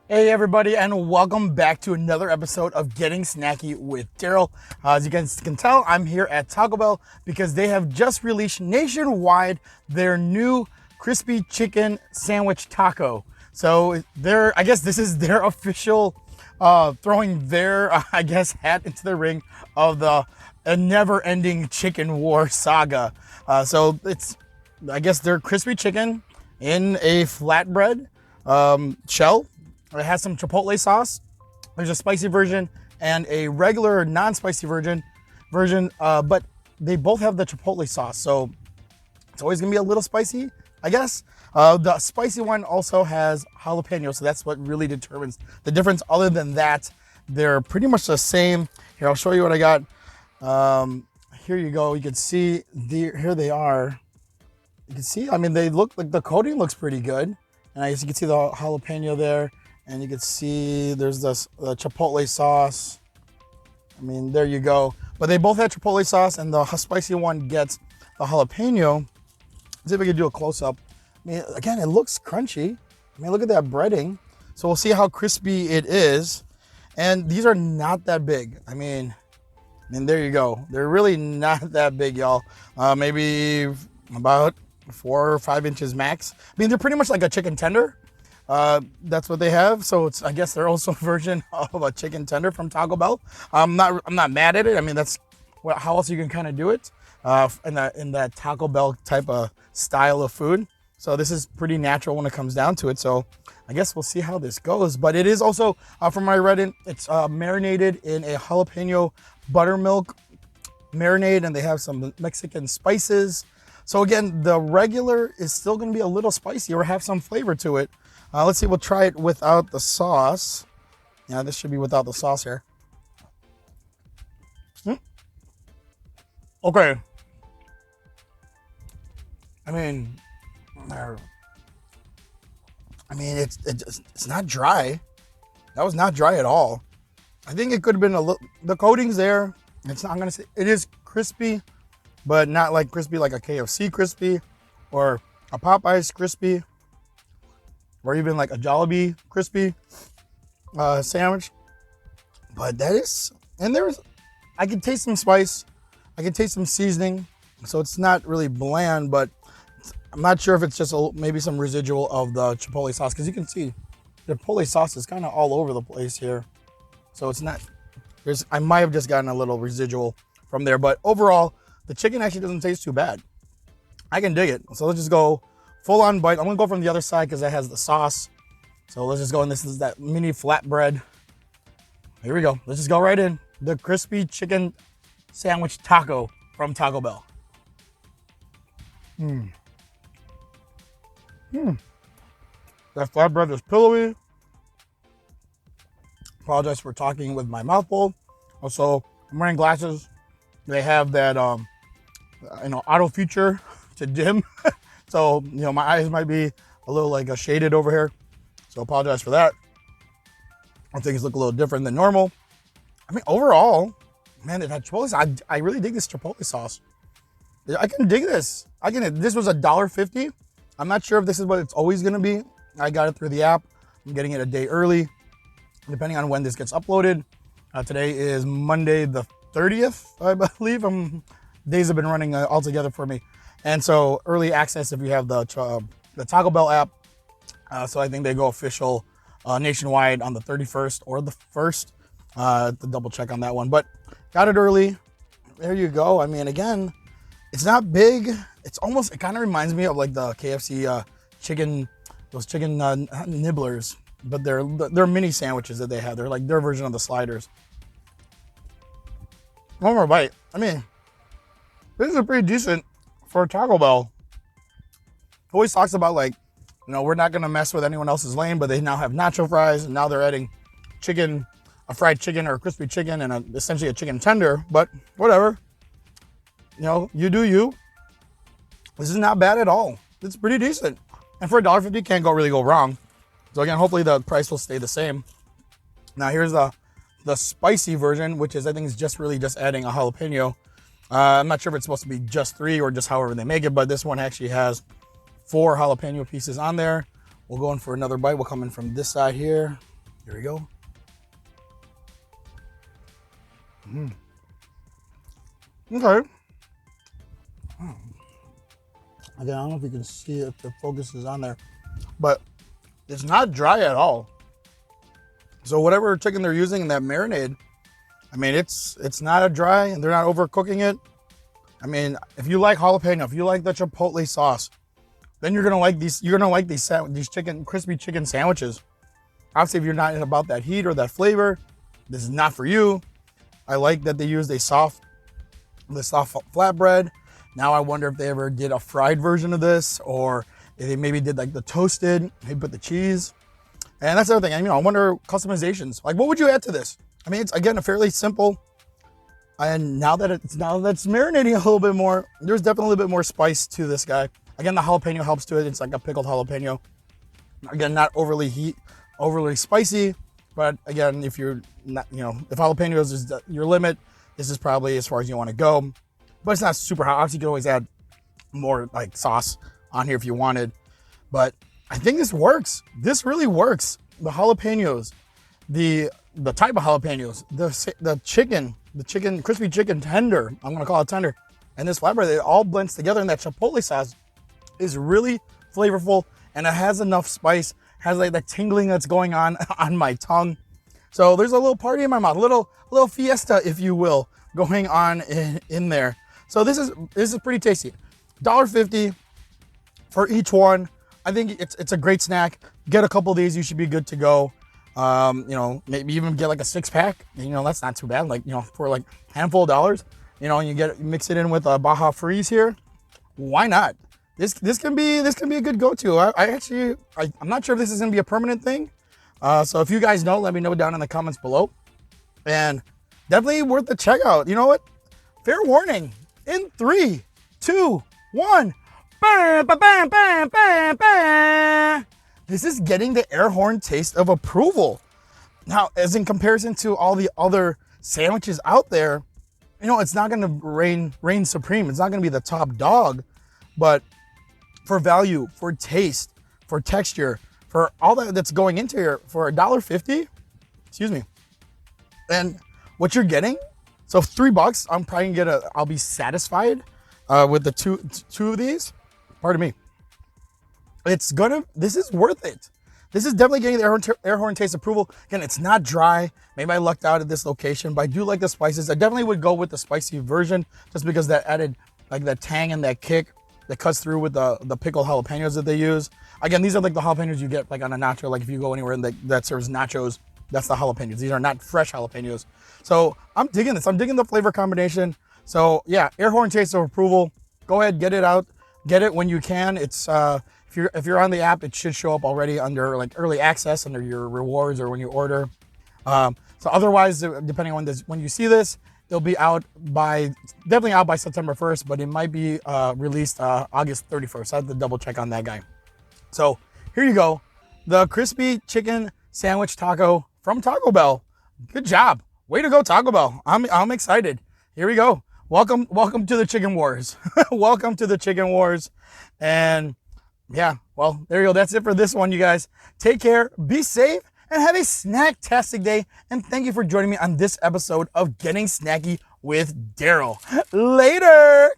Hey everybody, and welcome back to another episode of Getting Snacky with Darrel. As you guys can tell, I'm here at Taco Bell because they have just released nationwide their new crispy chicken sandwich taco. So I guess this is their official throwing their hat into the ring of the never-ending chicken war saga. So it's, I guess, their crispy chicken in a flatbread shell. It has some Chipotle sauce. There's a spicy version and a regular non-spicy version, but they both have the Chipotle sauce, so it's always gonna be a little spicy, I guess. The spicy one also has jalapeno, so that's what really determines the difference. Other than that, they're pretty much the same. Here, I'll show you what I got. Here you go. You can see here they are. You can see, I mean, they look like the coating looks pretty good, and I guess you can see the jalapeno there. And you can see there's this Chipotle sauce. I mean, there you go. But they both have Chipotle sauce, and the spicy one gets the jalapeno. Let's see if we can do a close-up. I mean, again, it looks crunchy. I mean, look at that breading. So we'll see how crispy it is. And these are not that big. I mean, there you go. They're really not that big, y'all. Maybe about 4 or 5 inches max. I mean, they're pretty much like a chicken tender. That's what they have. So I guess they're also a version of a chicken tender from Taco Bell. I'm not mad at it. I mean, that's how else you can kind of do it in that Taco Bell type of style of food. So this is pretty natural when it comes down to it. So I guess we'll see how this goes. But it is also, from what I read, it's marinated in a jalapeno buttermilk marinade, and they have some Mexican spices. So again, the regular is still going to be a little spicy or have some flavor to it. Let's see, we'll try it without the sauce. Yeah, this should be without the sauce here. Okay. I mean, it's not dry. That was not dry at all. I think it could have been a little, the coating's there. It's not gonna say, it is crispy, but not like crispy like a KFC crispy or a Popeyes crispy, or even like a Jollibee crispy sandwich. But that is, and I can taste some spice. I can taste some seasoning. So it's not really bland, but I'm not sure if it's just maybe some residual of the Chipotle sauce, because you can see the Chipotle sauce is kind of all over the place here. So it's not, I might have just gotten a little residual from there, but overall, the chicken actually doesn't taste too bad. I can dig it. So let's just go full on bite. I'm gonna go from the other side because that has the sauce. So let's just go, and this is that mini flatbread. Here we go. Let's just go right in. The crispy chicken sandwich taco from Taco Bell. That flatbread is pillowy. Apologize for talking with my mouth full. Also, I'm wearing glasses. They have that auto feature to dim. So, my eyes might be a little shaded over here. So apologize for that. I think it's look a little different than normal. I mean, overall, man, they've had Chipotle sauce. I really dig this Chipotle sauce. I can dig this. This was $1.50. I'm not sure if this is what it's always gonna be. I got it through the app. I'm getting it a day early, depending on when this gets uploaded. Today is Monday the 30th, I believe. Days have been running all together for me. And so early access if you have the Taco Bell app. So I think they go official nationwide on the 31st or the 1st. To double check on that one. But got it early. There you go. I mean, again, it's not big. It kind of reminds me of like the KFC chicken, those chicken nibblers. But they're mini sandwiches that they have. They're like their version of the sliders. One more bite. I mean, this is pretty decent for Taco Bell. Always talks about we're not gonna mess with anyone else's lane, but they now have nacho fries, and now they're adding chicken, a fried chicken or a crispy chicken, and essentially a chicken tender. But whatever, you do you. This is not bad at all. It's pretty decent, and for $1.50, can't really go wrong. So again, hopefully the price will stay the same. Now here's the spicy version, which I think is just adding a jalapeno. I'm not sure if it's supposed to be just 3 or just however they make it, but this one actually has 4 jalapeno pieces on there. We'll go in for another bite. We'll come in from this side here. Here we go. Okay. Again, I don't know if you can see if the focus is on there, but it's not dry at all. So whatever chicken they're using in that marinade, I mean, it's not a dry, and they're not overcooking it. I mean, if you like jalapeno, if you like the Chipotle sauce, then you're gonna like these. You're gonna like these crispy chicken sandwiches. Obviously, if you're not about that heat or that flavor, this is not for you. I like that they used the soft flatbread. Now I wonder if they ever did a fried version of this, or if they maybe did like the toasted, maybe put the cheese. And that's the other thing. I wonder customizations. Like, what would you add to this? I mean, it's again a fairly simple. And now that it's marinating a little bit more, there's definitely a little bit more spice to this guy. Again, the jalapeno helps to it. It's like a pickled jalapeno. Again, not overly spicy, but again, if you're not, if jalapenos is your limit, this is probably as far as you want to go. But it's not super hot. Obviously, you can always add more like sauce on here if you wanted. But I think this works. This really works. The jalapenos, the type of jalapenos, the chicken, crispy chicken tender. I'm gonna call it tender. And this flatbread, it all blends together. And that Chipotle sauce is really flavorful, and it has enough spice. Has like the tingling that's going on my tongue. So there's a little party in my mouth, a little fiesta, if you will, going on in there. So this is pretty tasty. $1.50 for each one. I think it's a great snack. Get a couple of these, you should be good to go. Maybe even get like a 6-pack. That's not too bad. Like, for like a handful of dollars, and you mix it in with a Baja Freeze here. Why not? This can be a good go-to. I'm not sure if this is gonna be a permanent thing. So if you guys know, let me know down in the comments below. And definitely worth the checkout. You know what? Fair warning. In 3, 2, 1. Bam, bam, bam, bam, bam, bam. This is getting the air horn taste of approval. Now, as in comparison to all the other sandwiches out there, it's not gonna reign supreme. It's not gonna be the top dog, but for value, for taste, for texture, for all that's going into here, for $1.50, excuse me. And what you're getting, so $3, I'm probably I'll be satisfied with the two of these. Pardon me. This is worth it. This is definitely getting the air horn taste approval. Again, it's not dry. Maybe I lucked out at this location, but I do like the spices. I definitely would go with the spicy version just because that added like that tang and that kick that cuts through with the pickled jalapenos that they use. Again, these are like the jalapenos you get like on a nacho. Like if you go anywhere that serves nachos, that's the jalapenos. These are not fresh jalapenos. So I'm digging this. I'm digging the flavor combination. So yeah, air horn taste of approval. Go ahead, get it out. Get it when you can. It's if you're on the app, it should show up already under like early access under your rewards or when you order. So otherwise, depending on when you see this, it'll be definitely out by September 1st, but it might be released August 31st. I have to double check on that guy. So here you go. The crispy chicken sandwich taco from Taco Bell. Good job. Way to go, Taco Bell. I'm excited. Here we go. Welcome to the Chicken Wars. Welcome to the Chicken Wars. And yeah, well, there you go. That's it for this one, you guys. Take care, be safe, and have a snack-tastic day. And thank you for joining me on this episode of Getting Snacky with Darrel. Later!